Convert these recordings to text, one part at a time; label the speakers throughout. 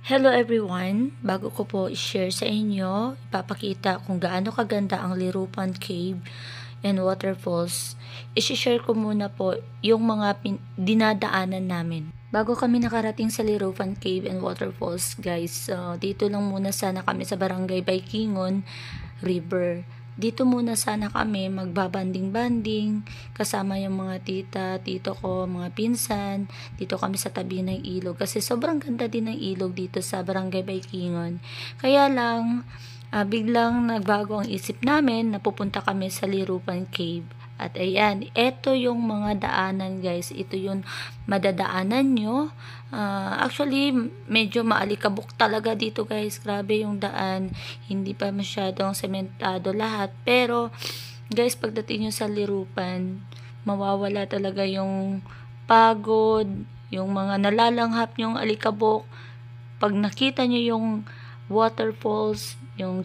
Speaker 1: Hello everyone! Bago ko po i-share sa inyo, ipapakita kung gaano kaganda ang Lirupan Cave and Waterfalls. I-share ko muna po yung mga dinadaanan namin. Bago kami nakarating sa Lirupan Cave and Waterfalls, guys, dito lang muna sana kami sa Barangay Baikingon River. Dito muna sana kami magbabanding-banding kasama yung mga tita, tito ko, mga pinsan. Dito kami sa tabi ng ilog kasi sobrang ganda din ng ilog dito sa Barangay Baikingon. Kaya lang, biglang nagbago ang isip namin na pupunta kami sa Lirupan Cave. At ayan, ito yung mga daanan guys. Ito yung madadaanan nyo. Actually, medyo maalikabok talaga dito guys. Grabe yung daan. Hindi pa masyadong sementado lahat. Pero, guys, pagdating nyo sa Lirupan, mawawala talaga yung pagod, yung mga nalalanghap yung alikabok. Pag nakita nyo yung waterfalls, yung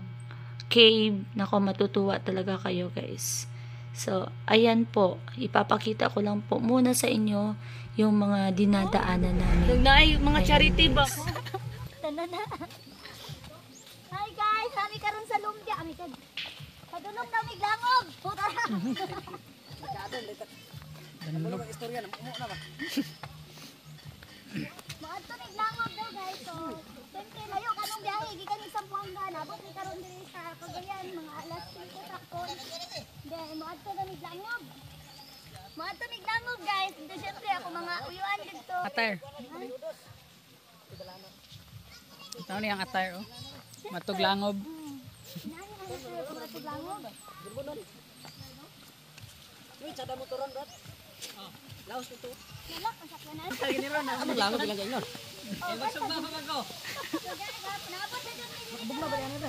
Speaker 1: cave, nako matutuwa talaga kayo guys. So, ayan po, ipapakita ko lang po muna sa inyo yung mga dinadaanan namin.
Speaker 2: Nagnay, mga charity ba?
Speaker 3: Hi guys, kami karon sa Lumbia. Kami kan. Padulong daw ni Glangog. Puta.
Speaker 2: Ano ba istorya na mo na ba?
Speaker 3: Maadto ni Glangog daw guys. So, siyempre layo kanong biyahe gikan ni Sambuanga. Nabot ni karon diri sa Cagayan mga alas 5 sakto. Then maadto daw ni Glangog. Maadto ni Glangog guys. Then siyempre ako mga uyuan dito.
Speaker 2: Attire. Ito ni ang attire oh. Matuglangob.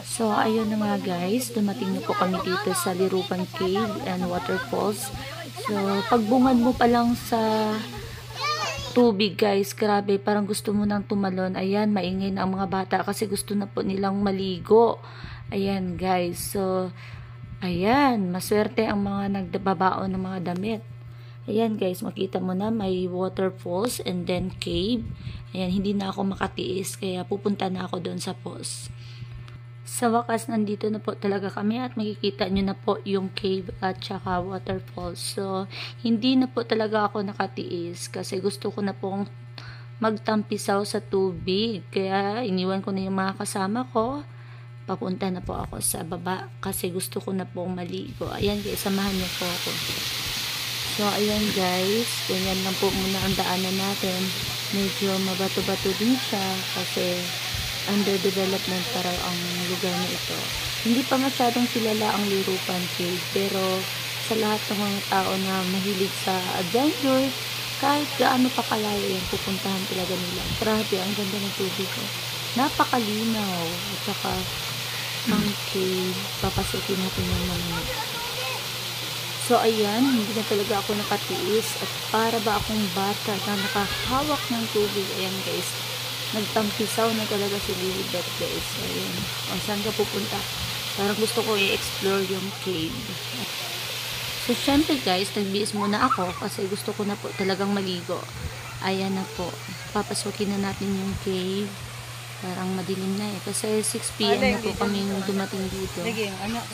Speaker 1: So, ayun na nga guys, dumating na po kami dito sa Lirupan Cave and Waterfalls. So, pagbungad mo pa lang sa tubig guys, grabe, parang gusto mo nang tumalon. Ayan, maingay na ang mga bata kasi gusto na po nilang maligo. Ayan guys, so ayan, maswerte ang mga nagbabaon ng mga damit. Ayan guys, makita mo na may waterfalls and then cave. Ayan, hindi na ako makatiis kaya pupunta na ako doon sa falls. Sa wakas, nandito na po talaga kami at makikita nyo na po yung cave at saka waterfalls. So, hindi na po talaga ako nakatiis kasi gusto ko na pong magtampisaw sa tubig. Kaya, iniwan ko na yung mga kasama ko. Papunta na po ako sa baba kasi gusto ko na pong maligo. Ayan guys, samahan niyo po ako. So, ayan guys, ganyan lang po muna ang daanan natin. Medyo mabato-bato din siya kasi under development para ang lugar na ito. Hindi pa masyadong kilala ang Lirupan Cave, pero sa lahat ng mga tao na mahilig sa adventure, kahit gaano pa kalayo yan, pupuntahan talaga nila. Grabe, ang ganda ng tubig ko. Napakalinaw. At saka, ang cave, papasukin natin yung mga. So, ayan, hindi na talaga ako nakatiis. At para ba akong bata na nakahawak ng tubig, ayan guys, nagtampisaw na talaga si Lilibet guys. Ayun. O, saan ka pupunta? Parang gusto ko i-explore yung cave. So, syempre guys, nagbihis muna ako kasi gusto ko na po talagang maligo. Ayan na po. Papasukin na natin yung cave. Parang madilim na eh. Kasi 6 PM na po kami dumating dito.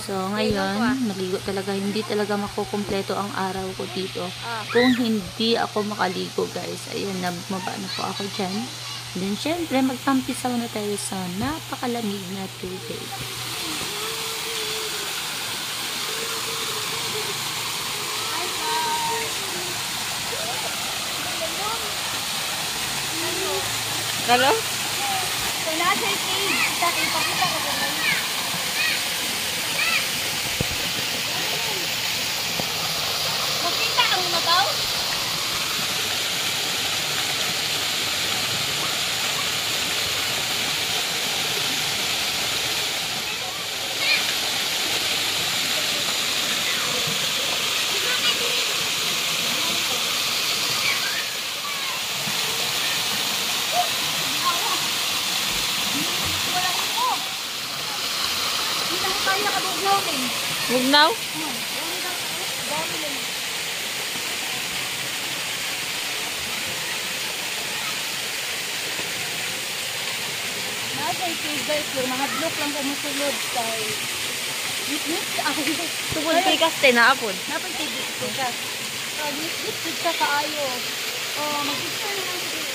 Speaker 1: So, ngayon, maligo talaga. Hindi talaga makukumpleto ang araw ko dito kung hindi ako makaligo guys. Ayan, nababa na po ako dyan. Then, syempre, magtampisaw na tayo sa napakalamig na tubig.
Speaker 2: Kalo?
Speaker 3: So, nasa cave. Ipakita ko ba na? Makita ang nagaw?
Speaker 2: Bugnaw? kay cave guys, pero mga block lang ko musulod kay nit
Speaker 1: Tungkol pikas tayo na apod.
Speaker 2: napay cave pikas. Nit ka kaayo. Oh, mag-picture na lang siguro.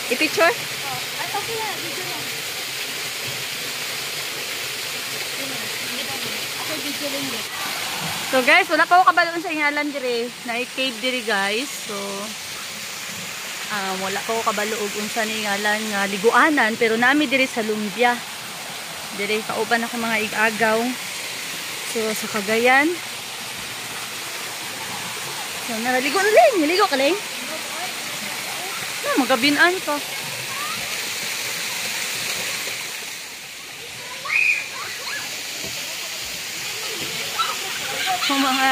Speaker 1: I-picture?
Speaker 2: Oh, ay okay na, video na. Ako video lang yun.
Speaker 1: So guys, wala pa ako kabaloon sa ingalan dire. Na-cave dire guys. So, wala pa ako kabaloog unsa ni ngalan nga liguanan. Pero nami dire sa Lumbia. Dire, kauban ako mga igagaw. So, sa Cagayan. So, naraligo na rin. Niligo ka rin. Magabinan ko. Yung mga...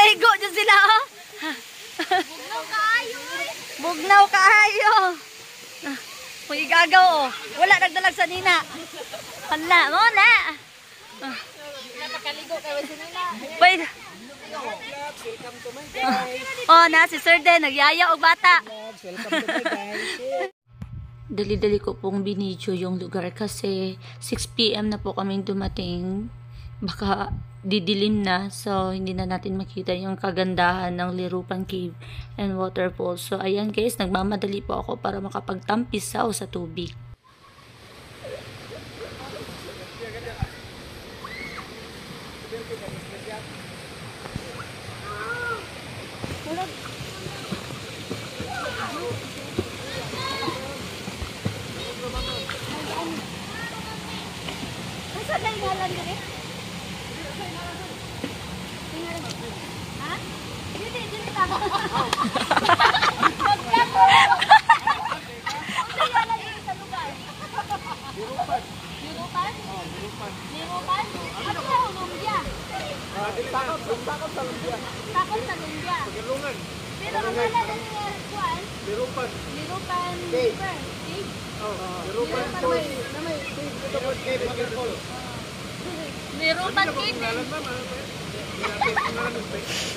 Speaker 1: ligo dyan sila, oh.
Speaker 3: Bugnaw kaayo.
Speaker 1: Bugnaw kaayo. Kung igagaw, oh. Wala nagdalag sa nina. Wala, mo na.
Speaker 3: Napakaligo kayo sa nila.
Speaker 1: Wait. Oh, na si Sir Den, nagyaya og bata. Dali-dali ko pong binidyo yung lugar kasi 6 PM na po kaming dumating. Baka didilim na, so hindi na natin makita yung kagandahan ng Lirupan Cave and Waterfall. So ayan guys, nagmamadali po ako para makapagtampisaw sa tubig.
Speaker 3: Asa na yung ngalan dire? Ha? Dito ta. Ano yung ngalan dito sa lugar? Lirupan? Lirupan? Lirupan? Ano sa Lumbia? Takot sa Lumbia. Pero ang ngalan ng kuwan? Lirupan River. Cave? Lirupan Cave.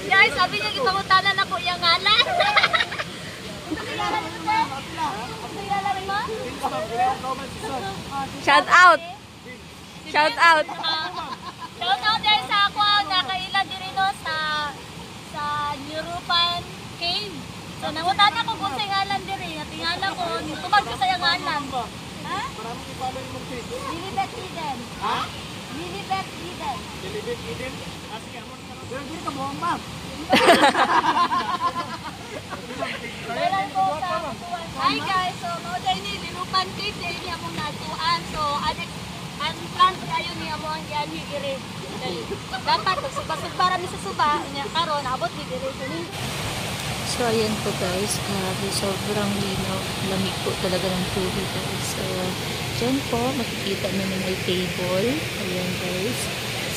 Speaker 3: Guys, sabi niya ipangutanan ako yung ngalan. Kilala mo?
Speaker 1: Shout out! Shout out!
Speaker 3: Shout out din sa ako, nakaila din no sa Lirupan Cave. So nangutan ako kung sa ngalan diri, natingala ko, tumag ko sa yung ngalan. Ha? Lilibet Eden. Ha? Lilibet Eden. Lilibet Eden? Aski amon ka. Dili ka buang ba? Hi guys, so mo day ni Lirupan Cave day ni among natuan. So ang plan kayo ni among gani diri. Dapat suba-suba mi sa suba nya karon abot ni diri sini.
Speaker 1: So, ayan po guys, grabe, sobrang linaw, lamig po talaga ng tubig guys. So, dyan po, makikita nyo na may table. Ayan guys.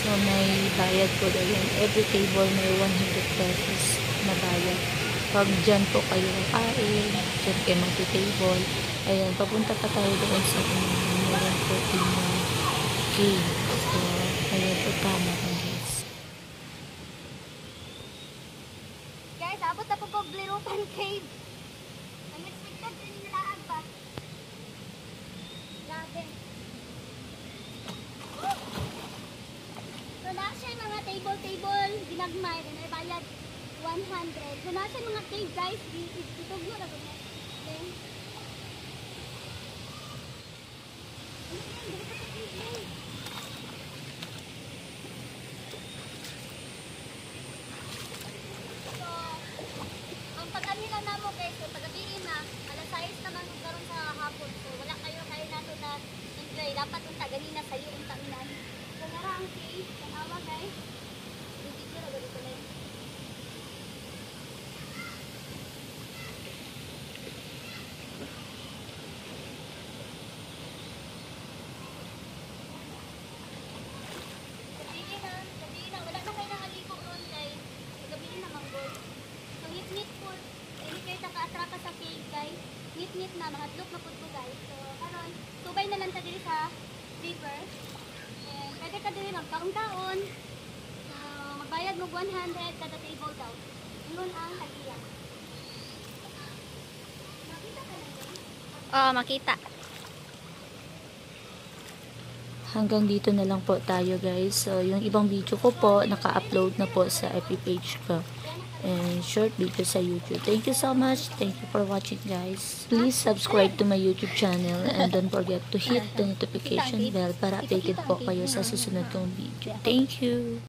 Speaker 1: So, may bayad po dyan. Every table may 100 pesos na bayad. Pag dyan po kayo kakain, dyan kayo magti-table. Ayan, papunta pa tayo doon sa meron po yung cave. So, ayan po, tama po guys.
Speaker 3: Guys, abot na po po Lirupan Cave. Unexpected din nilaag pa. Grabe. So, nasa mga table, ginagmay, may bayad 100. So, nasa mga cave guys, itugyo na po. Okay. Pagkanila na mo guys, so pagabihin na, alas 6 naman karon sa hapon. So wala kayo nato na enjoy. Dapat unta ganina sa iyo unta minan. So nara ang cave, tanawa guys. Video ra dito na. Gabihin na, wala na kayo nangaligo ron guys. Gabihin na manggol. So hit po, hindi kayo naka-atrapa sa cave guys. Nit na, mga look na po guys. So karon, subay na lang ta diri sa river. And pwede ka diri magkaon-kaon. So magbayad mo 100 kada table daw. Yun ang haliya. Nakita Oh, makita.
Speaker 1: Hanggang dito na lang po tayo guys. So, yung ibang video ko po, naka-upload na po sa FB page ko. And short video sa YouTube. Thank you so much. Thank you for watching guys. Please subscribe to my YouTube channel and don't forget to hit the notification bell para updated po kayo sa susunod kong video. Thank you.